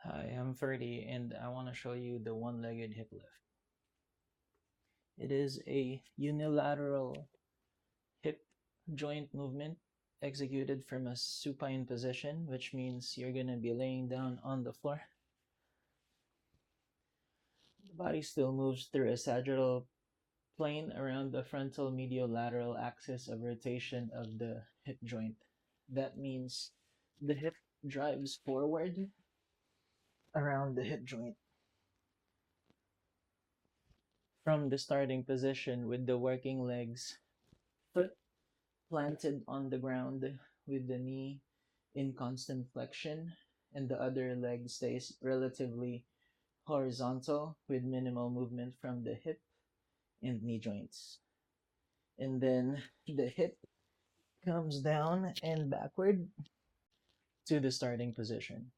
Hi, I'm Ferdy and I want to show you the one-legged hip lift. It is a unilateral hip joint movement executed from a supine position, which means you're going to be laying down on the floor. The body still moves through a sagittal plane around the frontal medial-lateral axis of rotation of the hip joint. That means the hip drives forward around the hip joint from the starting position with the working legs foot planted on the ground with the knee in constant flexion and the other leg stays relatively horizontal with minimal movement from the hip and knee joints. And then the hip comes down and backward to the starting position.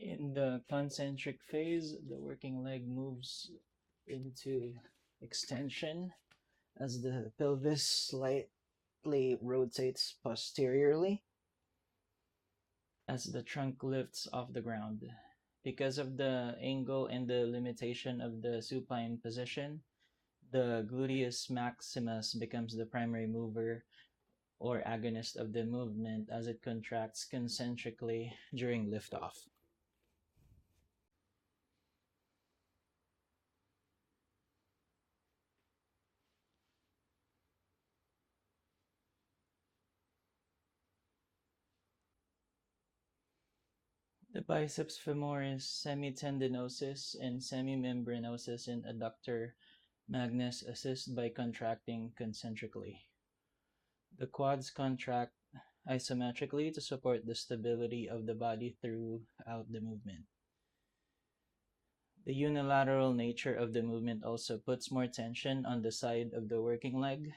In the concentric phase, the working leg moves into extension as the pelvis slightly rotates posteriorly as the trunk lifts off the ground. Because of the angle and the limitation of the supine position, the gluteus maximus becomes the primary mover or agonist of the movement as it contracts concentrically during liftoff. The biceps femoris semitendinosus and semimembranosus in adductor magnus assist by contracting concentrically. The quads contract isometrically to support the stability of the body throughout the movement. The unilateral nature of the movement also puts more tension on the side of the working leg,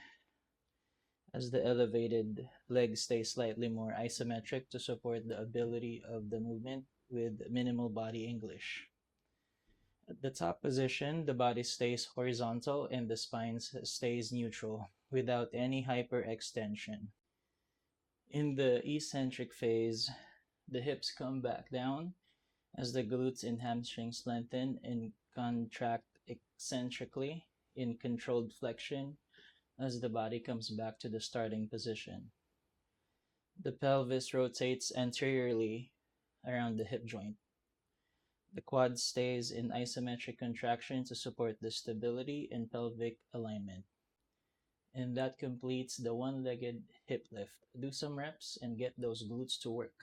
as the elevated leg stays slightly more isometric to support the ability of the movement with minimal body English. At the top position, the body stays horizontal and the spine stays neutral without any hyperextension. In the eccentric phase, the hips come back down as the glutes and hamstrings lengthen and contract eccentrically in controlled flexion as the body comes back to the starting position. The pelvis rotates anteriorly around the hip joint. The quad stays in isometric contraction to support the stability and pelvic alignment. And that completes the one-legged hip lift. Do some reps and get those glutes to work.